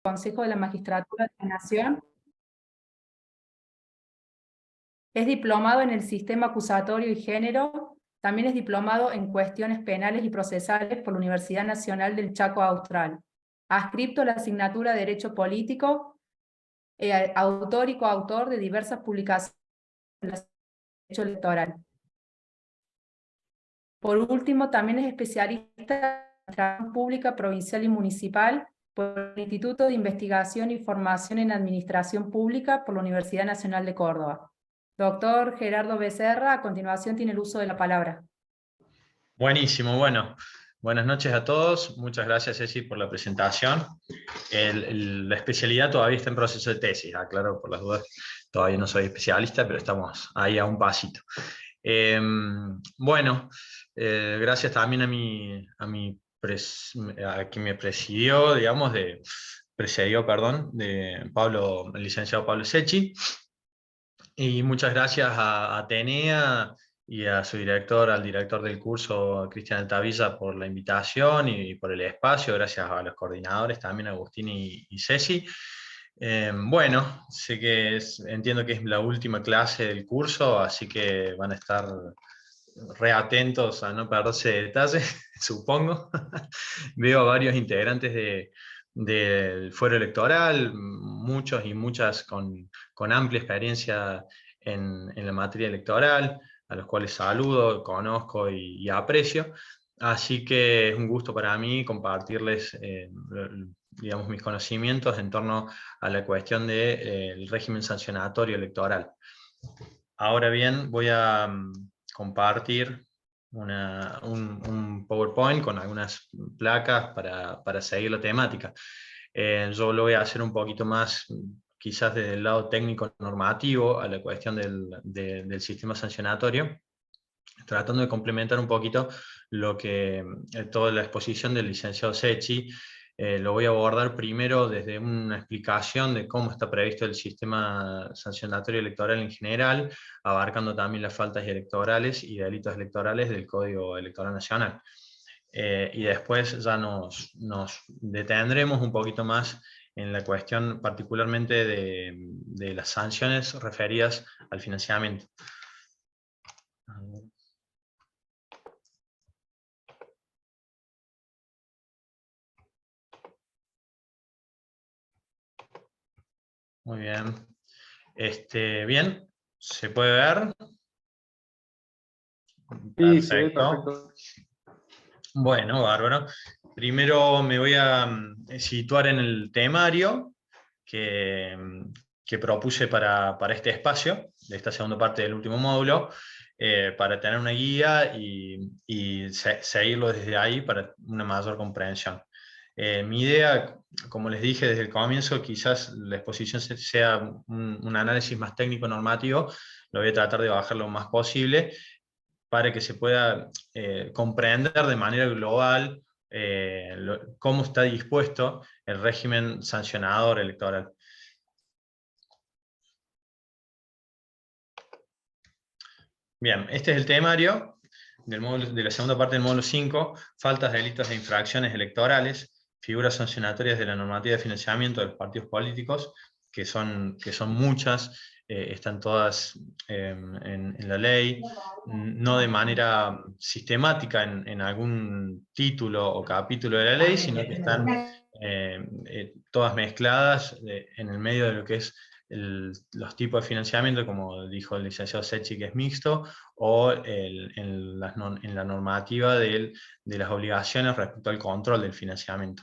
Consejo de la Magistratura de la Nación. Es diplomado en el sistema acusatorio y género. También es diplomado en cuestiones penales y procesales por la Universidad Nacional del Chaco Austral. Adscripto a la asignatura de Derecho Político, autor y coautor de diversas publicaciones en el derecho electoral. Por último, también es especialista en administración pública provincial y municipal por el Instituto de Investigación y Formación en Administración Pública por la Universidad Nacional de Córdoba. Doctor Gerardo Becerra, a continuación tiene el uso de la palabra. Buenísimo, bueno. Buenas noches a todos. Muchas gracias, Ceci, por la presentación. La especialidad todavía está en proceso de tesis, aclaro por las dudas. Todavía no soy especialista, pero estamos ahí a un pasito. Gracias también a quien me presidió, digamos, de Pablo, el licenciado Pablo Secchi. Y muchas gracias a Atenea y a su director, al director del curso, Cristian Altavilla, por la invitación y por el espacio. Gracias a los coordinadores también, Agustín y Ceci. Entiendo que es la última clase del curso, así que van a estar reatentos a no perderse detalles, supongo. Veo a varios integrantes del fuero electoral, muchos y muchas con amplia experiencia en la materia electoral, a los cuales saludo, conozco y aprecio. Así que es un gusto para mí compartirles digamos, mis conocimientos en torno a la cuestión del régimen sancionatorio electoral. Ahora bien, voy a compartir un PowerPoint con algunas placas para seguir la temática. Yo lo voy a hacer un poquito más, quizás desde el lado técnico normativo, a la cuestión del sistema sancionatorio, tratando de complementar un poquito toda la exposición del licenciado Secchi. Lo voy a abordar primero desde una explicación de cómo está previsto el sistema sancionatorio electoral en general, abarcando también las faltas electorales y delitos electorales del Código Electoral Nacional. Y después ya nos detendremos un poquito más en la cuestión particularmente de las sanciones referidas al financiamiento. Muy bien. Bien, ¿se puede ver? Sí, se ve perfecto. Bueno, bárbaro. Primero me voy a situar en el temario que propuse para este espacio, de esta segunda parte del último módulo, para tener una guía y seguirlo desde ahí para una mayor comprensión. Mi idea, como les dije desde el comienzo, quizás la exposición sea un análisis más técnico-normativo, lo voy a tratar de bajar lo más posible, para que se pueda comprender de manera global cómo está dispuesto el régimen sancionador electoral. Bien, este es el temario de la segunda parte del módulo 5, faltas, delitos e infracciones electorales, figuras sancionatorias de la normativa de financiamiento de los partidos políticos, que son muchas, están todas en la ley, no de manera sistemática en algún título o capítulo de la ley, sino que están todas mezcladas en el medio de lo que es los tipos de financiamiento, como dijo el licenciado Secchi, que es mixto, o en la normativa de las obligaciones respecto al control del financiamiento.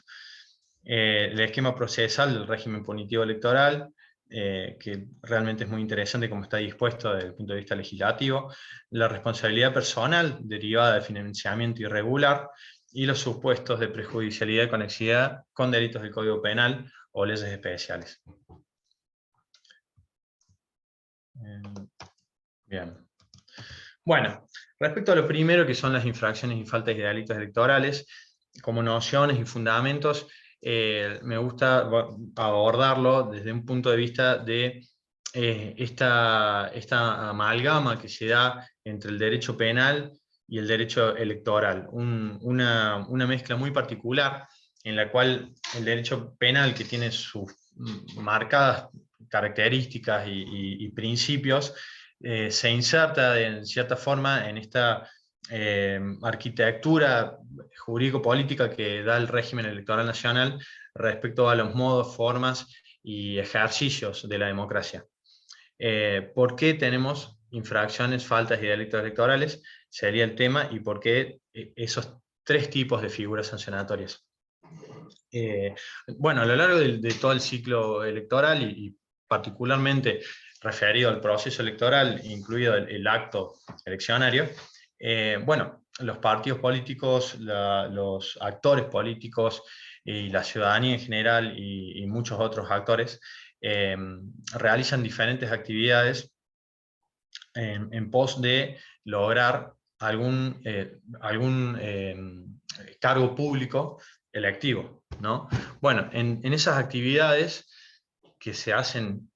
El esquema procesal del régimen punitivo electoral, que realmente es muy interesante cómo está dispuesto desde el punto de vista legislativo, la responsabilidad personal derivada del financiamiento irregular y los supuestos de prejudicialidad y conexidad con delitos del Código Penal o leyes especiales. Bien. Bueno, respecto a lo primero, que son las infracciones y faltas y delitos electorales, como nociones y fundamentos, me gusta abordarlo desde un punto de vista de esta amalgama que se da entre el derecho penal y el derecho electoral. Una mezcla muy particular en la cual el derecho penal, que tiene sus marcadas características y principios, se inserta en cierta forma en esta arquitectura jurídico-política que da el régimen electoral nacional respecto a los modos, formas y ejercicios de la democracia. ¿Por qué tenemos infracciones, faltas y delitos electorales? Sería el tema, y por qué esos tres tipos de figuras sancionatorias. Bueno, a lo largo de todo el ciclo electoral y particularmente referido al proceso electoral, incluido el acto eleccionario, bueno, los partidos políticos, los actores políticos y la ciudadanía en general y muchos otros actores realizan diferentes actividades en pos de lograr algún cargo público electivo, ¿no? Bueno, en esas actividades que se hacen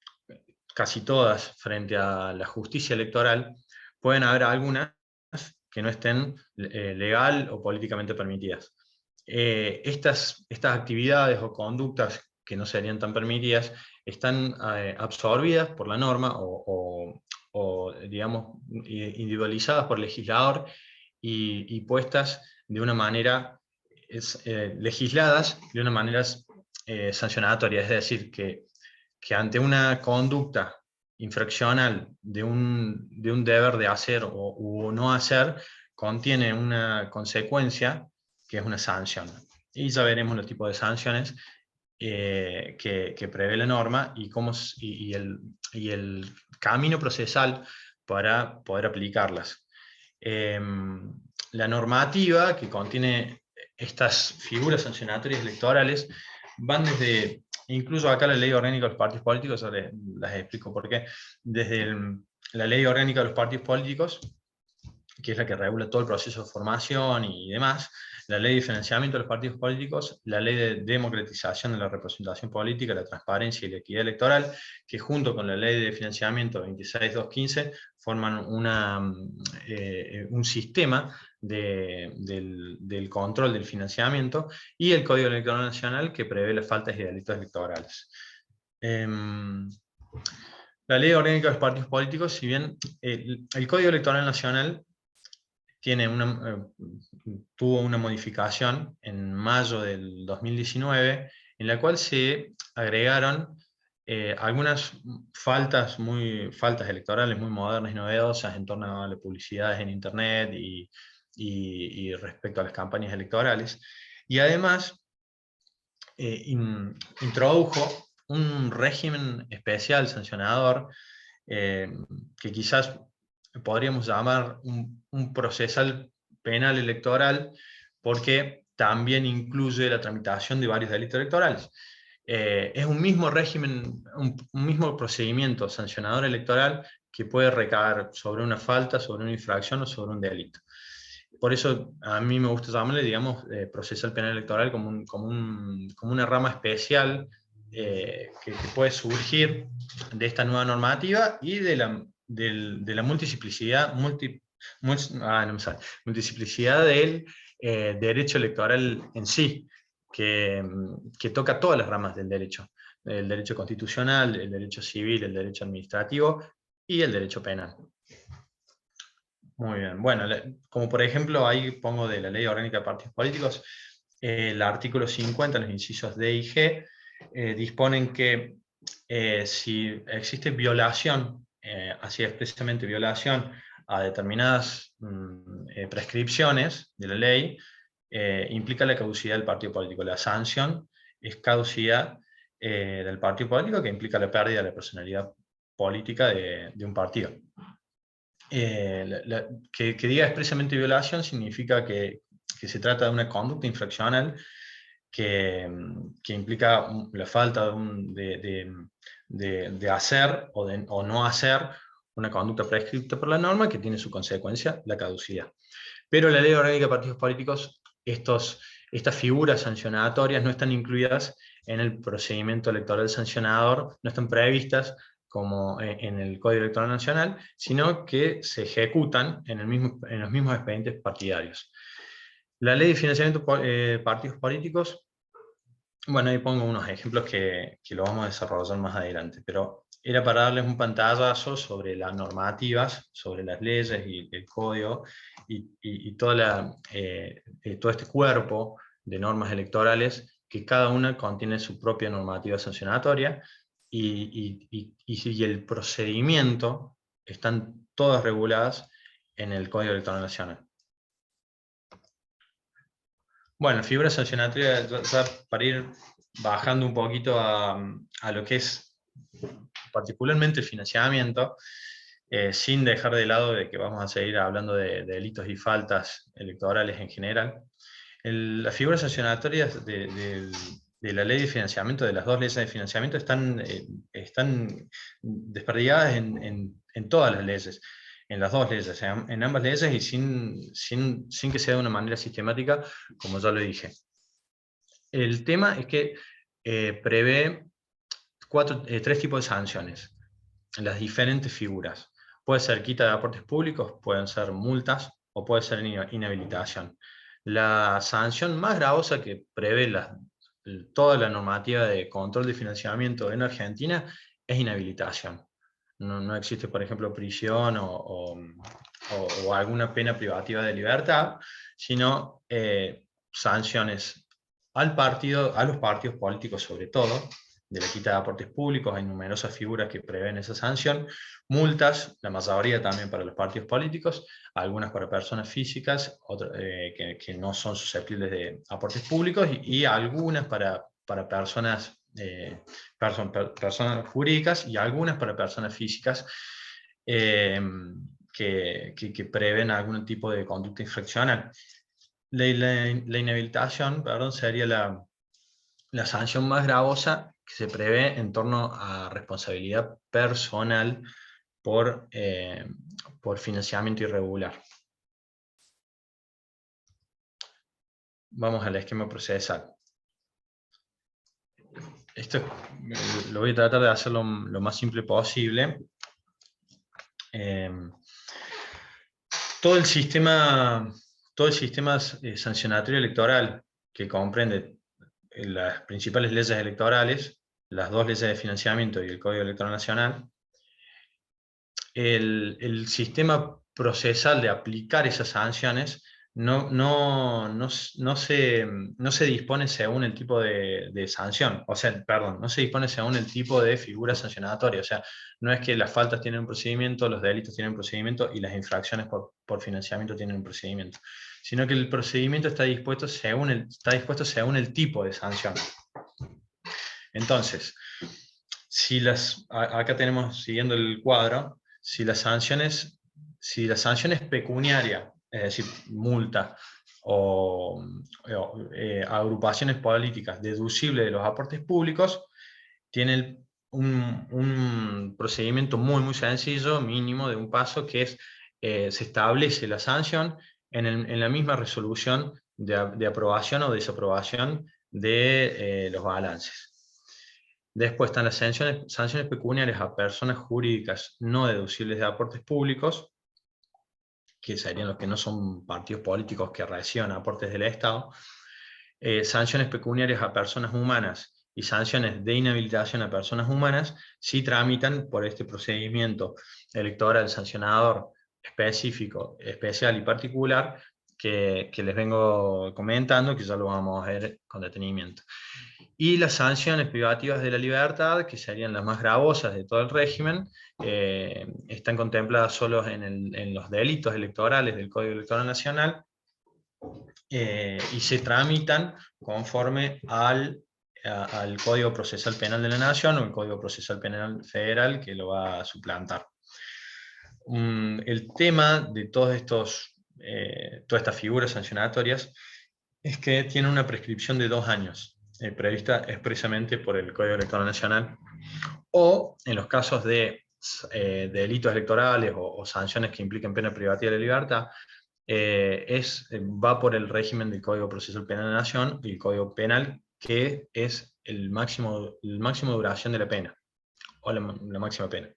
casi todas frente a la justicia electoral, pueden haber algunas que no estén legal o políticamente permitidas. Estas actividades o conductas que no serían tan permitidas están absorbidas por la norma o digamos, individualizadas por el legislador y puestas de una manera, legisladas de una manera sancionatoria, es decir, que ante una conducta infraccional de un deber de hacer o no hacer, contiene una consecuencia que es una sanción. Y ya veremos los tipos de sanciones que prevé la norma y el camino procesal para poder aplicarlas. La normativa que contiene estas figuras sancionatorias electorales van desde, incluso acá la ley orgánica de los partidos políticos, las explico por qué, desde la ley orgánica de los partidos políticos, que es la que regula todo el proceso de formación y demás, la ley de financiamiento de los partidos políticos, la ley de democratización de la representación política, la transparencia y la equidad electoral, que junto con la ley de financiamiento 26215 forman un sistema del control del financiamiento, y el Código Electoral Nacional, que prevé las faltas y delitos electorales. La ley orgánica de los partidos políticos, si bien el Código Electoral Nacional tuvo una modificación en mayo del 2019, en la cual se agregaron algunas faltas electorales muy modernas y novedosas en torno a las publicidades en Internet y respecto a las campañas electorales. Y además introdujo un régimen especial sancionador que quizás podríamos llamar un procesal penal electoral, porque también incluye la tramitación de varios delitos electorales. Es un mismo régimen, un mismo procedimiento sancionador electoral que puede recaer sobre una falta, sobre una infracción o sobre un delito. Por eso a mí me gusta llamarle, digamos, procesal penal electoral como una rama especial que puede surgir de esta nueva normativa y de la multiplicidad del derecho electoral en sí, que toca todas las ramas del derecho: el derecho constitucional, el derecho civil, el derecho administrativo y el derecho penal. Muy bien, bueno, como por ejemplo ahí pongo de la Ley Orgánica de Partidos Políticos, el artículo 50, los incisos D y G, disponen que si existe violación, así expresamente violación a determinadas prescripciones de la ley, implica la caducidad del partido político. La sanción es caducidad del partido político, que implica la pérdida de la personalidad política de un partido. Que diga expresamente violación significa que se trata de una conducta infraccional que implica la falta de hacer o no hacer una conducta prescripta por la norma, que tiene su consecuencia la caducidad. Pero la Ley Orgánica de Partidos Políticos, estas figuras sancionatorias no están incluidas en el procedimiento electoral sancionador, no están previstas como en el Código Electoral Nacional, sino que se ejecutan en los mismos expedientes partidarios. La Ley de Financiamiento de Partidos Políticos Bueno, ahí pongo unos ejemplos que lo vamos a desarrollar más adelante, pero era para darles un pantallazo sobre las normativas, sobre las leyes y el código, y todo este cuerpo de normas electorales, que cada una contiene su propia normativa sancionatoria, y el procedimiento están todas reguladas en el Código Electoral Nacional. Bueno, figura sancionatoria, ya para ir bajando un poquito a lo que es particularmente el financiamiento, sin dejar de lado de que vamos a seguir hablando de delitos y faltas electorales en general. Las figuras sancionatorias de la ley de financiamiento, de las dos leyes de financiamiento, están desperdigadas en todas las leyes, en las dos leyes, en ambas leyes, y sin que sea de una manera sistemática, como ya lo dije. El tema es que prevé tres tipos de sanciones, las diferentes figuras. Puede ser quita de aportes públicos, pueden ser multas, o puede ser inhabilitación. La sanción más gravosa que prevé toda la normativa de control de financiamiento en Argentina es inhabilitación. No existe, por ejemplo, prisión o alguna pena privativa de libertad, sino sanciones a los partidos políticos sobre todo, de la quita de aportes públicos. Hay numerosas figuras que prevén esa sanción, multas, la mayoría también para los partidos políticos, algunas para personas físicas, que no son susceptibles de aportes públicos, y algunas para personas, personas jurídicas, y algunas para personas físicas, que prevén algún tipo de conducta infraccional. La inhabilitación, perdón, sería la sanción más gravosa que se prevé en torno a responsabilidad personal por financiamiento irregular. Vamos al esquema procesal. Esto lo voy a tratar de hacerlo lo más simple posible. Todo el sistema sancionatorio electoral, que comprende las principales leyes electorales, las dos leyes de financiamiento y el Código Electoral Nacional, el sistema procesal de aplicar esas sanciones no se dispone según el tipo de sanción, o sea, perdón, no se dispone según el tipo de figura sancionatoria. O sea, no es que las faltas tienen un procedimiento, los delitos tienen un procedimiento y las infracciones por financiamiento tienen un procedimiento, sino que el procedimiento está dispuesto según el tipo de sanción. Entonces, acá tenemos, siguiendo el cuadro, si las sanciones pecuniarias, es decir, multa o agrupaciones políticas deducibles de los aportes públicos, tienen un procedimiento muy, muy sencillo, mínimo, de un paso, que es, se establece la sanción en la misma resolución de aprobación o desaprobación de los balances. Después están las sanciones pecuniarias a personas jurídicas no deducibles de aportes públicos, que serían los que no son partidos políticos que reciban aportes del Estado. Sanciones pecuniarias a personas humanas y sanciones de inhabilitación a personas humanas si tramitan por este procedimiento electoral sancionador específico, especial y particular que les vengo comentando, que ya lo vamos a ver con detenimiento. Y las sanciones privativas de la libertad, que serían las más gravosas de todo el régimen, están contempladas solo en los delitos electorales del Código Electoral Nacional, y se tramitan conforme al Código Procesal Penal de la Nación o el Código Procesal Penal Federal, que lo va a suplantar. El tema de todas estas figuras sancionatorias es que tiene una prescripción de 2 años, prevista expresamente por el Código Electoral Nacional, o en los casos de delitos electorales o sanciones que impliquen pena privativa de la libertad, va por el régimen del Código Procesal Penal de la Nación y el Código Penal, que es el máximo de duración de la pena, o la máxima pena.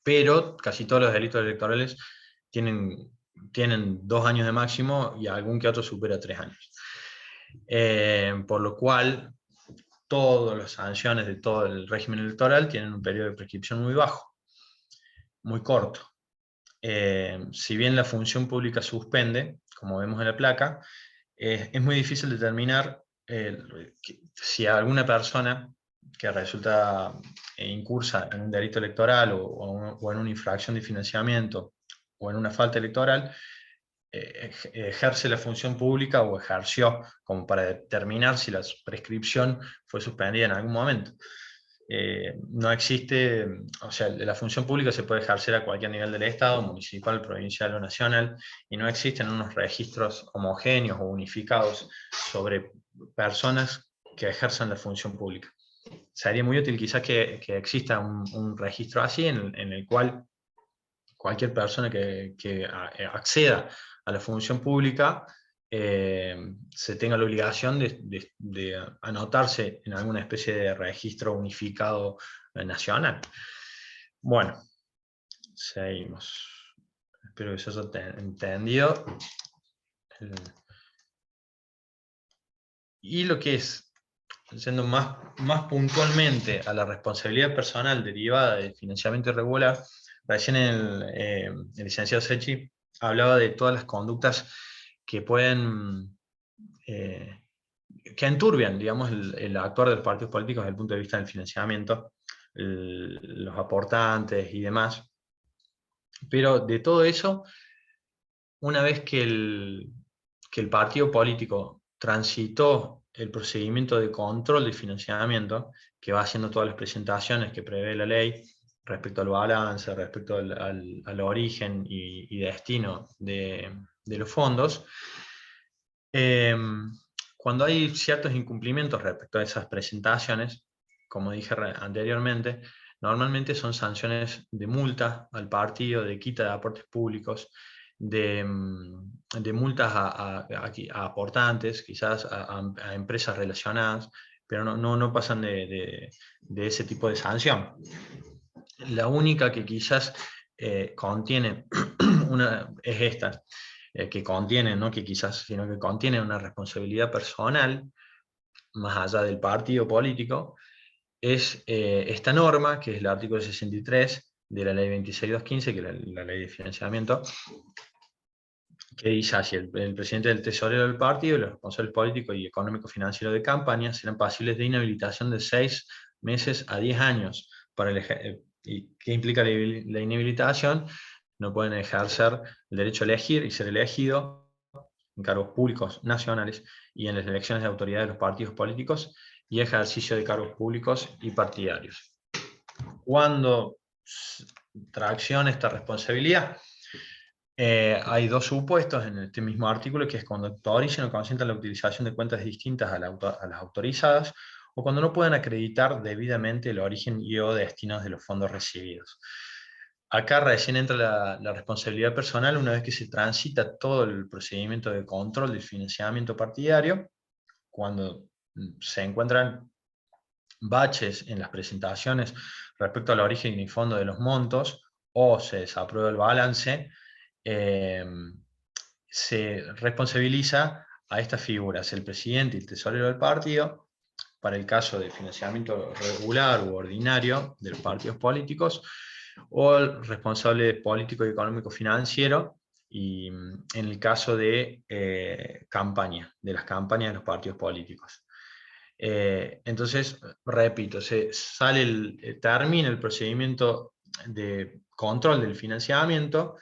Pero casi todos los delitos electorales tienen 2 años de máximo, y algún que otro supera 3 años. Por lo cual, todas las sanciones de todo el régimen electoral tienen un periodo de prescripción muy bajo, muy corto. Si bien la función pública suspende, como vemos en la placa, es muy difícil determinar si alguna persona que resulta incursa en un delito electoral o en una infracción de financiamiento o en una falta electoral, ejerce la función pública o ejerció, como para determinar si la prescripción fue suspendida en algún momento. No existe, o sea, la función pública se puede ejercer a cualquier nivel del Estado, municipal, provincial o nacional, y no existen unos registros homogéneos o unificados sobre personas que ejerzan la función pública. Sería muy útil quizás que exista un registro así en el cual cualquier persona que acceda a la función pública se tenga la obligación de anotarse en alguna especie de registro unificado nacional. Bueno, seguimos. Espero que se haya entendido. Y lo que es, yendo más puntualmente a la responsabilidad personal derivada del financiamiento irregular, recién el licenciado Secchi hablaba de todas las conductas que pueden, que enturbian, digamos, el actuar de los partidos políticos desde el punto de vista del financiamiento, los aportantes y demás. Pero de todo eso, una vez que el partido político transitó el procedimiento de control de financiamiento, que va haciendo todas las presentaciones que prevé la ley respecto al balance, respecto al origen y destino de los fondos, cuando hay ciertos incumplimientos respecto a esas presentaciones, como dije anteriormente, normalmente son sanciones de multa al partido, de quita de aportes públicos, de multas a aportantes, quizás a empresas relacionadas, pero no pasan de ese tipo de sanción. La única que quizás contiene es esta, que contiene, no que quizás, sino que contiene una responsabilidad personal, más allá del partido político, es esta norma, que es el artículo 63 de la ley 26215, que es la ley de financiamiento, que dice así: el presidente del tesorero del partido y los responsables políticos y económicos financieros de campaña serán pasibles de inhabilitación de 6 meses a 10 años. ¿Y qué implica la inhabilitación? No pueden ejercer el derecho a elegir y ser elegido en cargos públicos nacionales y en las elecciones de autoridad de los partidos políticos y ejercicio de cargos públicos y partidarios. Cuando tracciona esta responsabilidad, hay dos supuestos en este mismo artículo, que es cuando autoricen o consientan la utilización de cuentas distintas a las autorizadas, o cuando no puedan acreditar debidamente el origen y o destinos de los fondos recibidos. Acá recién entra la responsabilidad personal una vez que se transita todo el procedimiento de control del financiamiento partidario, cuando se encuentran baches en las presentaciones respecto al origen y fondo de los montos, o se desaprueba el balance, se responsabiliza a estas figuras, el presidente y el tesorero del partido, para el caso de financiamiento regular u ordinario de los partidos políticos, o el responsable político y económico financiero, y en el caso de campaña, de las campañas de los partidos políticos. Entonces, repito, termina el procedimiento de control del financiamiento,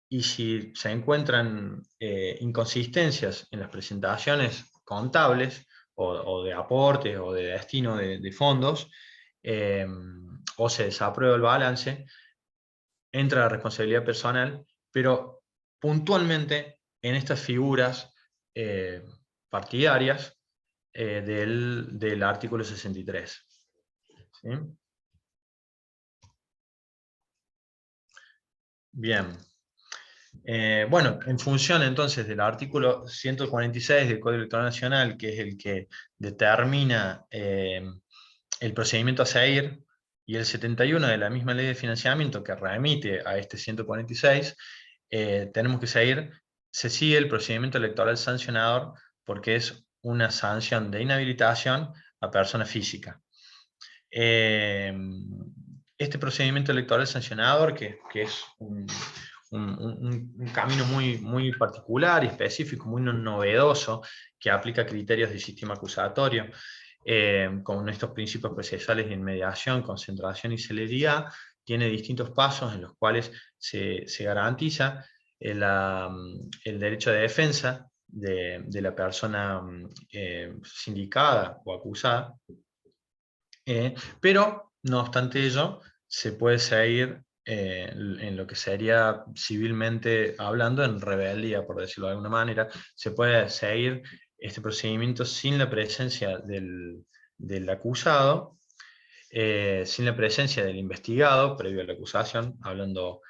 y si se encuentran inconsistencias en las presentaciones contables o de aportes o de destino de fondos, o se desaprueba el balance, entra la responsabilidad personal, pero puntualmente en estas figuras partidarias del artículo 63. ¿Sí? Bien. Bueno, en función entonces del artículo 146 del Código Electoral Nacional, que es el que determina el procedimiento a seguir, y el 71 de la misma ley de financiamiento que remite a este 146, tenemos que se sigue el procedimiento electoral sancionador, porque es una sanción de inhabilitación a persona física. Este procedimiento electoral sancionador, que es un camino muy particular y específico, muy novedoso, que aplica criterios del sistema acusatorio, con estos principios procesales de inmediación, concentración y celeridad, tiene distintos pasos en los cuales se garantiza el derecho de defensa de la persona sindicada o acusada, pero no obstante ello, se puede seguir en lo que sería civilmente hablando, en rebeldía, por decirlo de alguna manera, se puede seguir este procedimiento sin la presencia del acusado, sin la presencia del investigado, previo a la acusación, hablando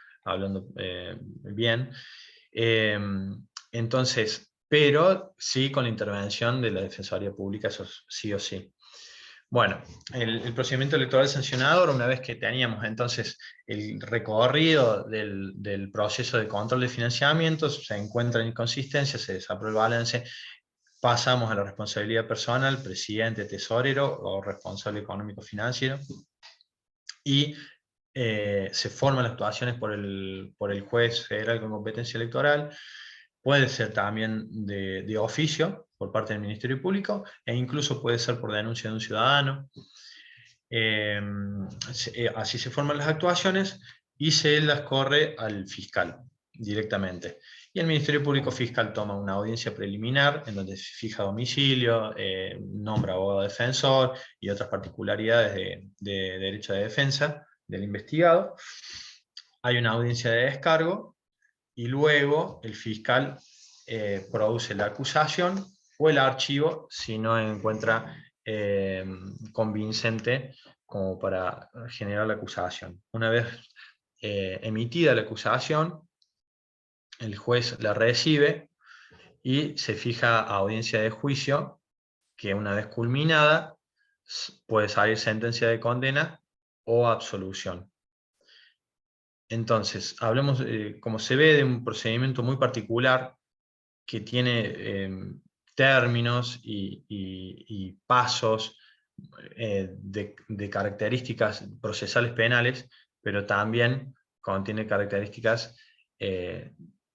bien. Entonces, pero sí con la intervención de la Defensoría Pública, eso sí o sí. Bueno, el procedimiento electoral sancionador, una vez que teníamos entonces el recorrido del proceso de control de financiamientos, se encuentran inconsistencias, se desaprueba el balance, pasamos a la responsabilidad personal, presidente, tesorero o responsable económico financiero, y se forman las actuaciones por el juez federal con competencia electoral. Puede ser también de oficio por parte del Ministerio Público, e incluso puede ser por denuncia de un ciudadano. Así se forman las actuaciones y se las corre al fiscal directamente. Y el Ministerio Público Fiscal toma una audiencia preliminar en donde se fija domicilio, nombra abogado defensor y otras particularidades de derecho de defensa del investigado. Hay una audiencia de descargo y luego el fiscal produce la acusación o el archivo si no encuentra convincente como para generar la acusación. Una vez emitida la acusación, el juez la recibe y se fija audiencia de juicio, que una vez culminada puede salir sentencia de condena o absolución. Entonces, hablemos, como se ve, de un procedimiento muy particular que tiene términos y pasos de características procesales penales, pero también contiene características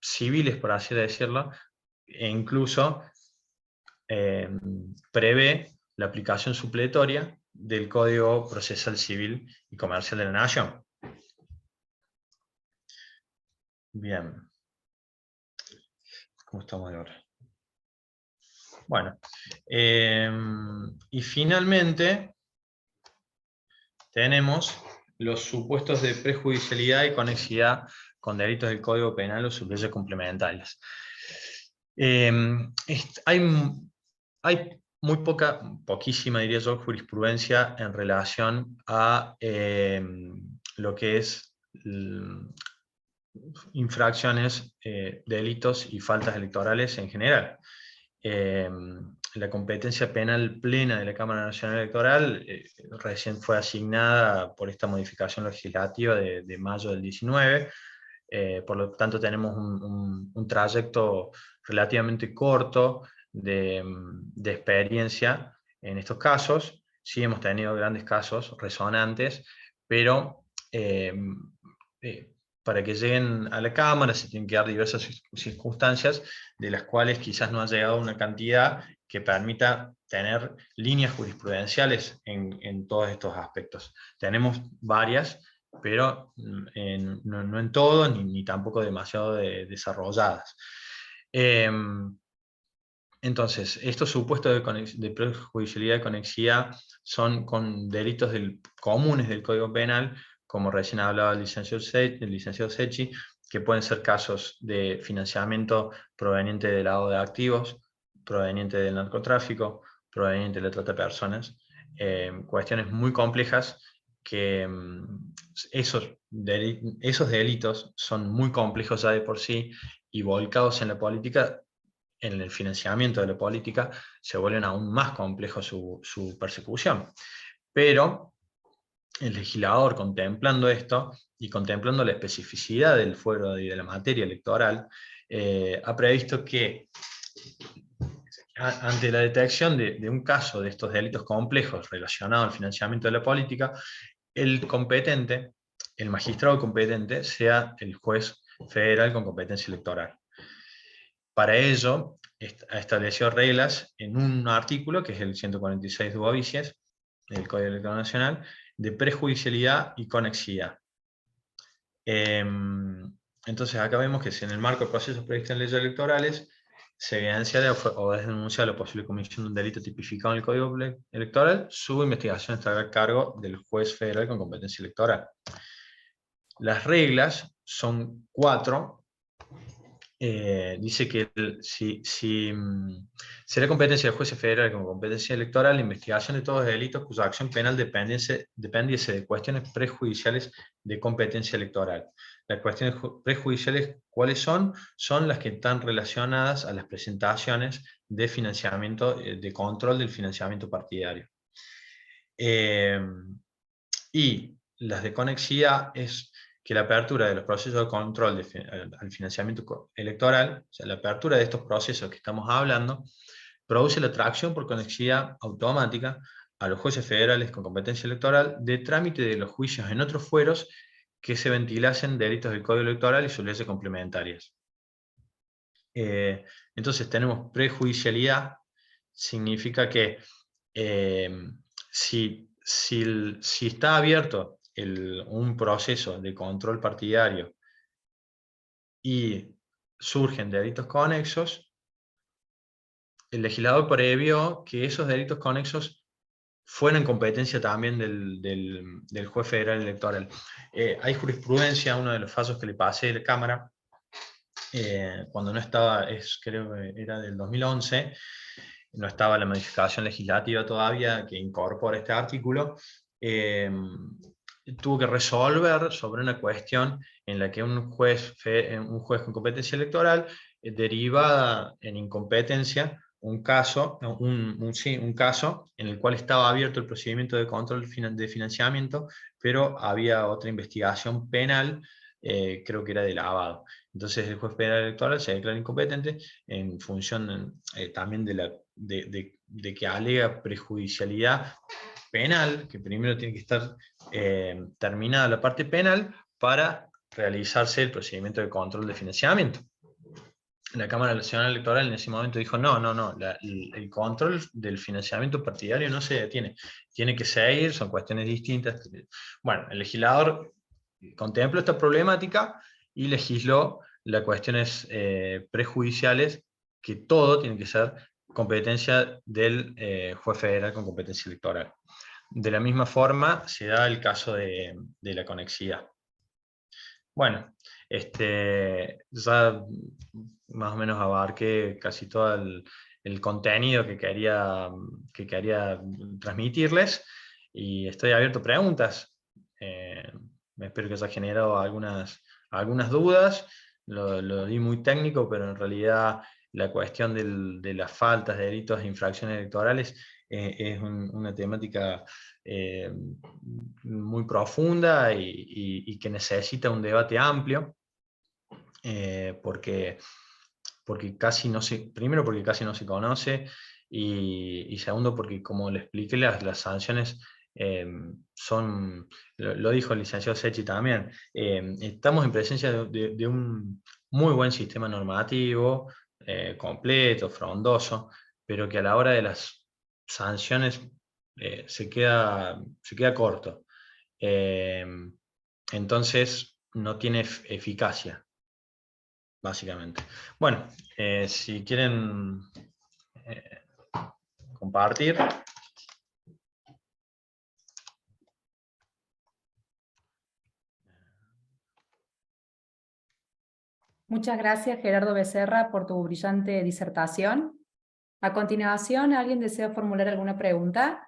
civiles, por así decirlo, e incluso prevé la aplicación supletoria del Código Procesal Civil y Comercial de la Nación. Bien. ¿Cómo estamos ahora? Bueno, y finalmente tenemos los supuestos de prejudicialidad y conexidad con delitos del Código Penal o sus leyes complementarias. Hay muy poquísima, diría yo, jurisprudencia en relación a lo que es infracciones, delitos y faltas electorales en general. La competencia penal plena de la Cámara Nacional Electoral recién fue asignada por esta modificación legislativa de mayo del 19, por lo tanto tenemos un trayecto relativamente corto de experiencia en estos casos. Sí hemos tenido grandes casos resonantes, pero para que lleguen a la Cámara se tienen que dar diversas circunstancias, de las cuales quizás no ha llegado una cantidad que permita tener líneas jurisprudenciales en todos estos aspectos. Tenemos varias, pero no en todo, ni tampoco demasiado desarrolladas. Entonces, estos supuestos de prejudicialidad y conexidad son con delitos comunes del Código Penal, como recién hablaba el licenciado Secchi, que pueden ser casos de financiamiento proveniente del lavado de activos, proveniente del narcotráfico, proveniente de la trata de personas, cuestiones muy complejas que esos delitos son muy complejos ya de por sí, y volcados en la política, en el financiamiento de la política, se vuelven aún más complejos su persecución. Pero el legislador, contemplando esto y contemplando la especificidad del fuero y de la materia electoral, ha previsto que ante la detección de un caso de estos delitos complejos relacionados al financiamiento de la política, el competente, el magistrado competente, sea el juez federal con competencia electoral. Para ello, ha establecido reglas en un artículo, que es el 146 de Boavicias, del Código Electoral Nacional, de prejudicialidad y conexidad. Entonces acá vemos que si en el marco de procesos previstos en leyes electorales se evidencia o es denunciada la posible comisión de un delito tipificado en el Código Electoral, su investigación estará a cargo del juez federal con competencia electoral. Las reglas son 4. Dice que será competencia del juez federal con competencia electoral la investigación de todos los delitos cuya acción penal dependiese de cuestiones prejudiciales de competencia electoral. Las cuestiones prejudiciales, ¿cuáles son? Son las que están relacionadas a las presentaciones de financiamiento, de control del financiamiento partidario. Y las de conexidad es que la apertura de los procesos de control al financiamiento electoral, o sea, la apertura de estos procesos que estamos hablando, produce la atracción por conexidad automática a los jueces federales con competencia electoral de trámite de los juicios en otros fueros que se ventilasen delitos del Código Electoral y sus leyes complementarias. Entonces tenemos prejudicialidad, significa que si está abierto un proceso de control partidario y surgen delitos conexos, el legislador previó que esos delitos conexos fueran competencia también del juez federal electoral. Hay jurisprudencia, uno de los fallos que le pasé de la Cámara, cuando no estaba, creo que era del 2011, no estaba la modificación legislativa todavía que incorpora este artículo, tuvo que resolver sobre una cuestión en la que un juez con competencia electoral derivada en incompetencia un caso en el cual estaba abierto el procedimiento de control de financiamiento, pero había otra investigación penal, creo que era de lavado. Entonces el juez penal electoral se declara incompetente en función también de que alega prejudicialidad penal, que primero tiene que estar terminada la parte penal para realizarse el procedimiento de control de financiamiento. La Cámara Nacional Electoral en ese momento dijo, no, el control del financiamiento partidario no se detiene, tiene que seguir, son cuestiones distintas. Bueno, el legislador contempló esta problemática y legisló las cuestiones prejudiciales, que todo tiene que ser competencia del juez federal con competencia electoral. De la misma forma se da el caso de la conexidad. Bueno, ya más o menos abarqué casi todo el contenido que quería transmitirles, y estoy abierto a preguntas. Espero que haya generado algunas dudas. Lo di muy técnico, pero en realidad la cuestión de las faltas, de delitos e infracciones electorales es una temática muy profunda y que necesita un debate amplio, porque casi no se, primero porque casi no se conoce, y segundo porque, como le expliqué, las sanciones son, lo dijo el licenciado Secchi también, estamos en presencia de un muy buen sistema normativo, completo, frondoso, pero que a la hora de las sanciones se queda corto. Entonces no tiene eficacia, básicamente. Bueno, si quieren compartir. Muchas gracias, Gerardo Becerra, por tu brillante disertación. A continuación, ¿alguien desea formular alguna pregunta?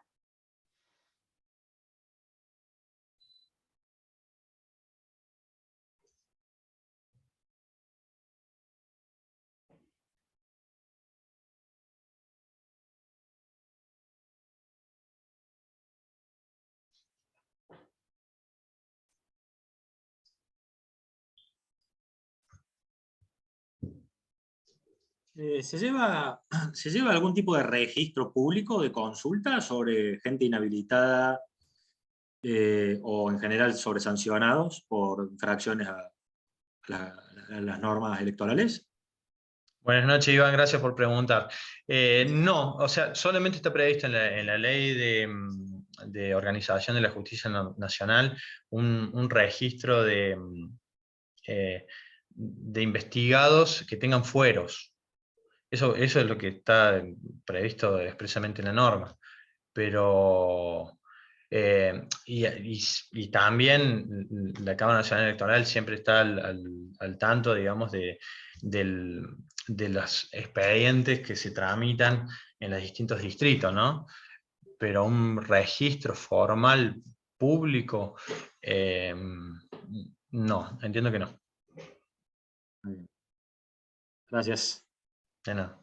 ¿Se lleva algún tipo de registro público de consulta sobre gente inhabilitada o en general sobre sancionados por infracciones a las normas electorales? Buenas noches, Iván, gracias por preguntar. No, o sea, solamente está previsto en la ley de organización de la justicia nacional un registro de investigados que tengan fueros. Eso es lo que está previsto expresamente en la norma. Pero, y también la Cámara Nacional Electoral siempre está al tanto, digamos, de los expedientes que se tramitan en los distintos distritos, ¿no? Pero un registro formal público, no, entiendo que no. Gracias. De nada.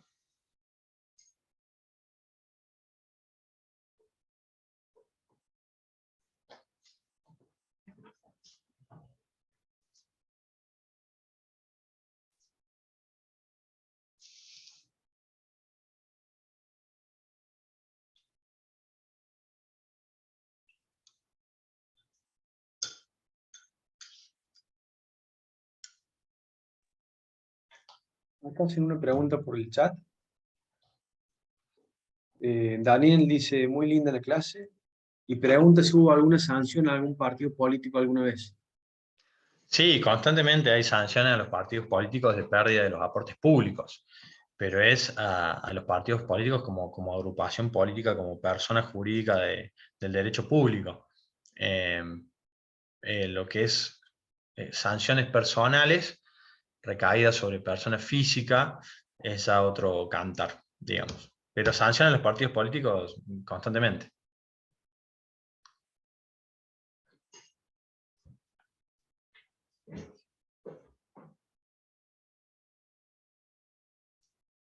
Acá hacen una pregunta por el chat. Daniel dice, muy linda la clase, y pregunta si hubo alguna sanción a algún partido político alguna vez. Sí, constantemente hay sanciones a los partidos políticos de pérdida de los aportes públicos, pero es a los partidos políticos como agrupación política, como persona jurídica del derecho público. Eh, lo que es sanciones personales recaídas sobre persona física es a otro cantar, digamos. Pero sancionan a los partidos políticos constantemente.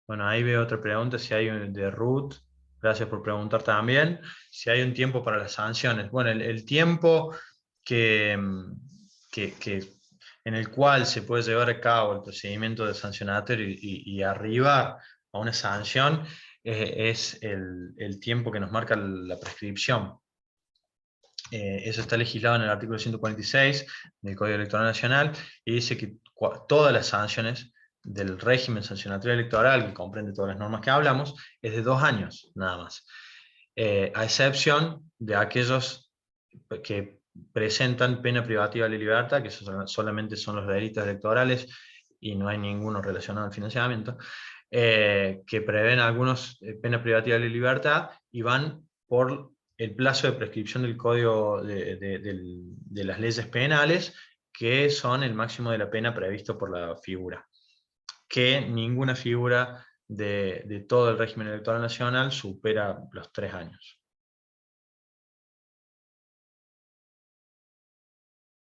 Bueno, ahí veo otra pregunta, si hay de Ruth, gracias por preguntar también, si hay un tiempo para las sanciones. Bueno, el tiempo en el cual se puede llevar a cabo el procedimiento de sancionatorio y arribar a una sanción es el tiempo que nos marca la prescripción. Eso está legislado en el artículo 146 del Código Electoral Nacional y dice que todas las sanciones del régimen sancionatorio electoral, que comprende todas las normas que hablamos, es de 2 años nada más. A excepción de aquellos que presentan pena privativa de libertad, que solamente son los delitos electorales y no hay ninguno relacionado al financiamiento, que prevén algunos pena privativa de libertad y van por el plazo de prescripción del Código de las leyes penales, que son el máximo de la pena previsto por la figura, que ninguna figura de todo el régimen electoral nacional supera los 3 años.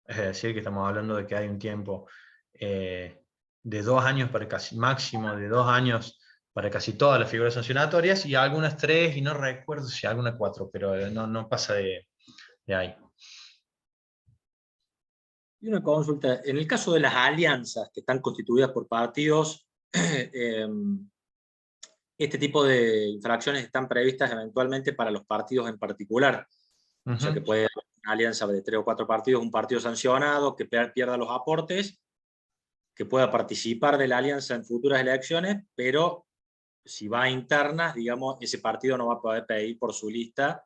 Es decir, que estamos hablando de que hay un tiempo de 2 años para casi, máximo de 2 años para casi todas las figuras sancionatorias, y algunas 3, y no recuerdo si alguna 4, pero no pasa de ahí. Y una consulta, en el caso de las alianzas que están constituidas por partidos, este tipo de infracciones están previstas eventualmente para los partidos en particular. O sea que puede haber una alianza de 3 o 4 partidos, un partido sancionado que pierda los aportes, que pueda participar de la alianza en futuras elecciones, pero si va a internas, digamos, ese partido no va a poder pedir por su lista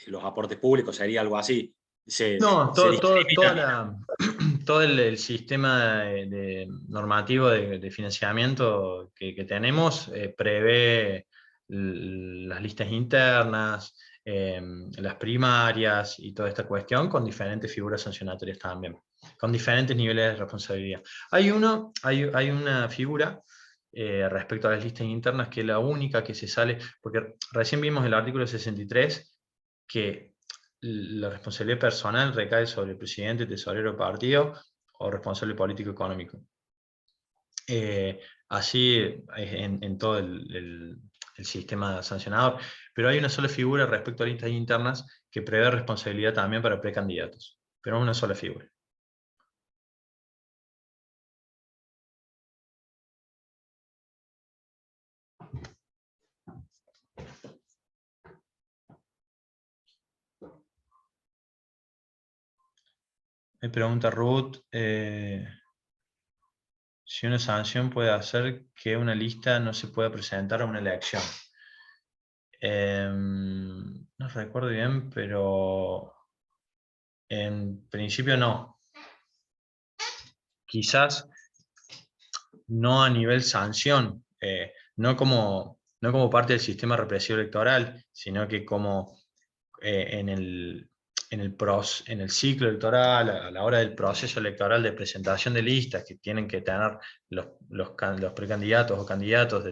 los aportes públicos, sería algo así. No, todo el sistema normativo de financiamiento que tenemos prevé las listas internas, las primarias y toda esta cuestión con diferentes figuras sancionatorias también, con diferentes niveles de responsabilidad. Hay una figura respecto a las listas internas que es la única que se sale, porque recién vimos el artículo 63 que la responsabilidad personal recae sobre el presidente, tesorero del partido o responsable político económico. Así en todo el sistema sancionador, pero hay una sola figura respecto a listas internas que prevé responsabilidad también para precandidatos, pero es una sola figura. Me pregunta Ruth, si una sanción puede hacer que una lista no se pueda presentar a una elección. No recuerdo bien, pero en principio no. Quizás no a nivel sanción, no como parte del sistema represivo electoral, sino que como en el ciclo electoral, a la hora del proceso electoral de presentación de listas, que tienen que tener los precandidatos o candidatos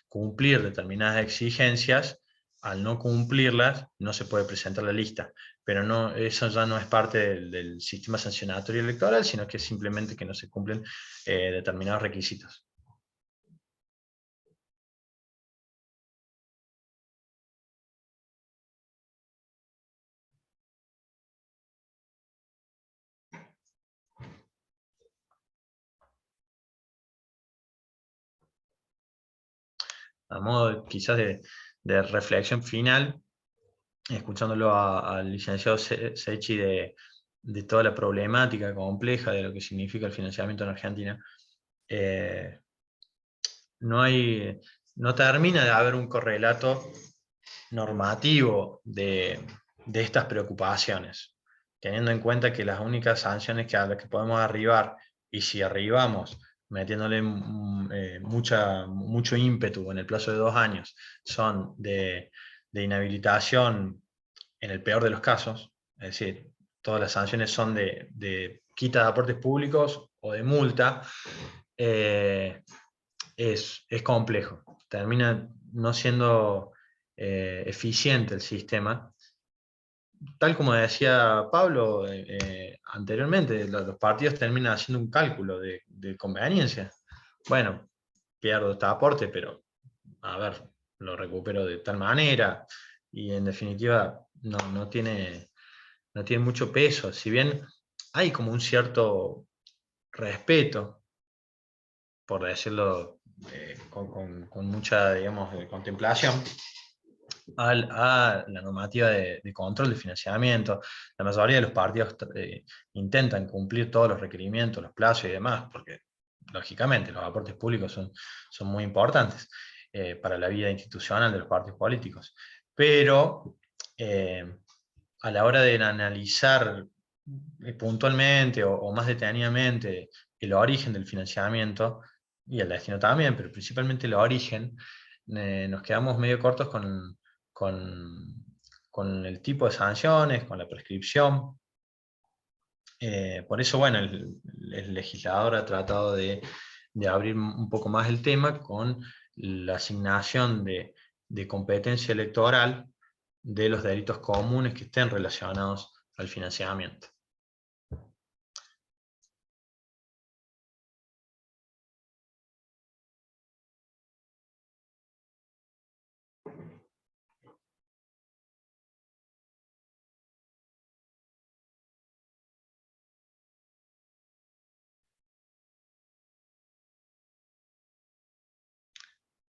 cumplir determinadas exigencias. Al no cumplirlas, no se puede presentar la lista. Pero no, eso ya no es parte del sistema sancionatorio electoral, sino que es simplemente que no se cumplen determinados requisitos. A modo quizás de reflexión final, escuchándolo al licenciado Sechi de toda la problemática compleja de lo que significa el financiamiento en Argentina, no termina de haber un correlato normativo de estas preocupaciones, teniendo en cuenta que las únicas sanciones a las que podemos arribar, y si arribamos metiéndole mucho ímpetu en el plazo de 2 años, son de inhabilitación en el peor de los casos, es decir, todas las sanciones son de quita de aportes públicos o de multa. Es complejo, termina no siendo eficiente el sistema. Tal como decía Pablo anteriormente, los partidos terminan haciendo un cálculo de conveniencia. Bueno, pierdo este aporte, pero a ver, lo recupero de tal manera, y en definitiva no tiene mucho peso. Si bien hay como un cierto respeto, por decirlo con mucha, digamos, contemplación, a la normativa de control de financiamiento. La mayoría de los partidos intentan cumplir todos los requerimientos, los plazos y demás, porque lógicamente los aportes públicos son muy importantes para la vida institucional de los partidos políticos. Pero a la hora de analizar puntualmente o más detenidamente el origen del financiamiento, y el destino también, pero principalmente el origen, nos quedamos medio cortos con, con el tipo de sanciones, con la prescripción. Por eso, bueno, el legislador ha tratado de abrir un poco más el tema con la asignación de competencia electoral de los delitos comunes que estén relacionados al financiamiento.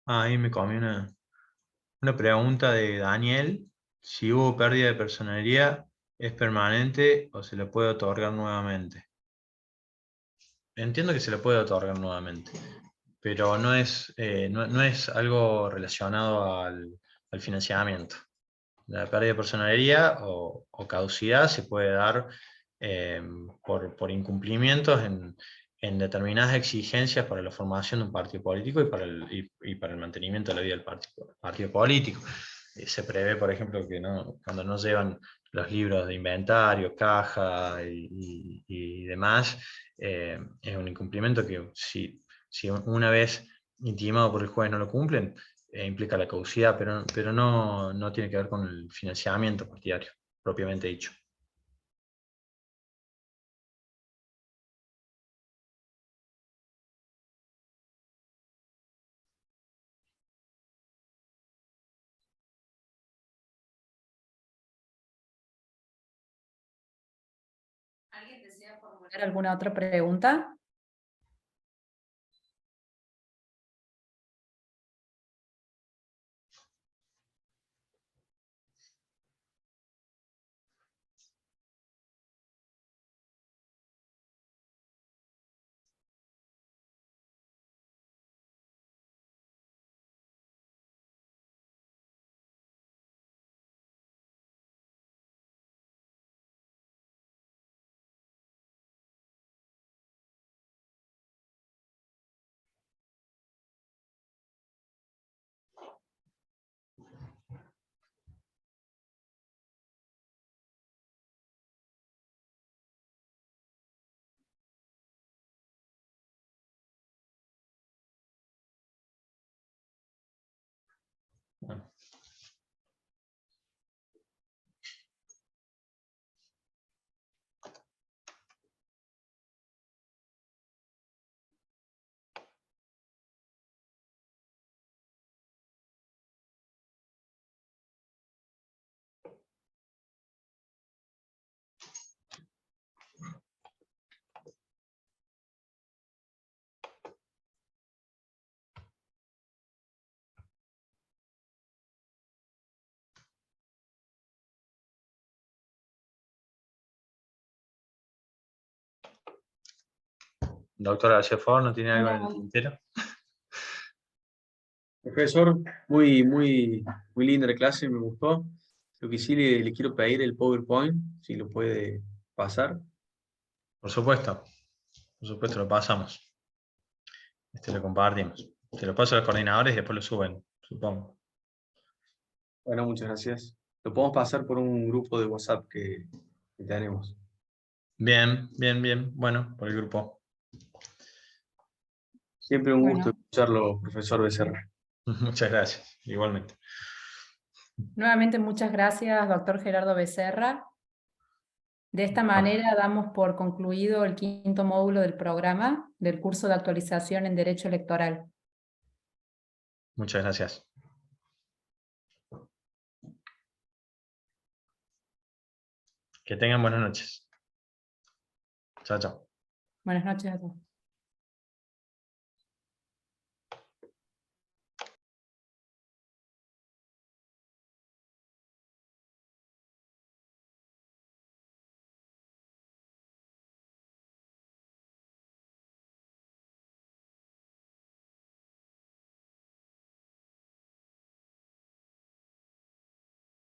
Ahí me comí una pregunta de Daniel: si hubo pérdida de personería, ¿es permanente o se le puede otorgar nuevamente? Entiendo que se le puede otorgar nuevamente, pero no es algo relacionado al financiamiento. La pérdida de personería o caducidad se puede dar por incumplimientos en determinadas exigencias para la formación de un partido político y para el mantenimiento de la vida del partido político. Se prevé, por ejemplo, que cuando no llevan los libros de inventario, caja y demás, es un incumplimiento que si una vez intimado por el juez no lo cumplen, implica la caducidad, pero no tiene que ver con el financiamiento partidario, propiamente dicho. ¿Alguien desea formular alguna otra pregunta? Bueno. Doctor García Ford, ¿no tiene algo en el tintero? Profesor, muy linda la clase, me gustó. Lo que sí le quiero pedir el PowerPoint, si lo puede pasar. Por supuesto lo pasamos. Lo compartimos. Se lo paso a los coordinadores y después lo suben, supongo. Bueno, muchas gracias. Lo podemos pasar por un grupo de WhatsApp que tenemos. Bien. Bueno, por el grupo. Siempre un gusto Bueno. escucharlo, profesor Becerra. Muchas gracias, igualmente. Nuevamente muchas gracias, doctor Gerardo Becerra. De esta manera damos por concluido el 5º módulo del programa del curso de actualización en Derecho Electoral. Muchas gracias. Que tengan buenas noches. Chao, chao. Buenas noches a todos.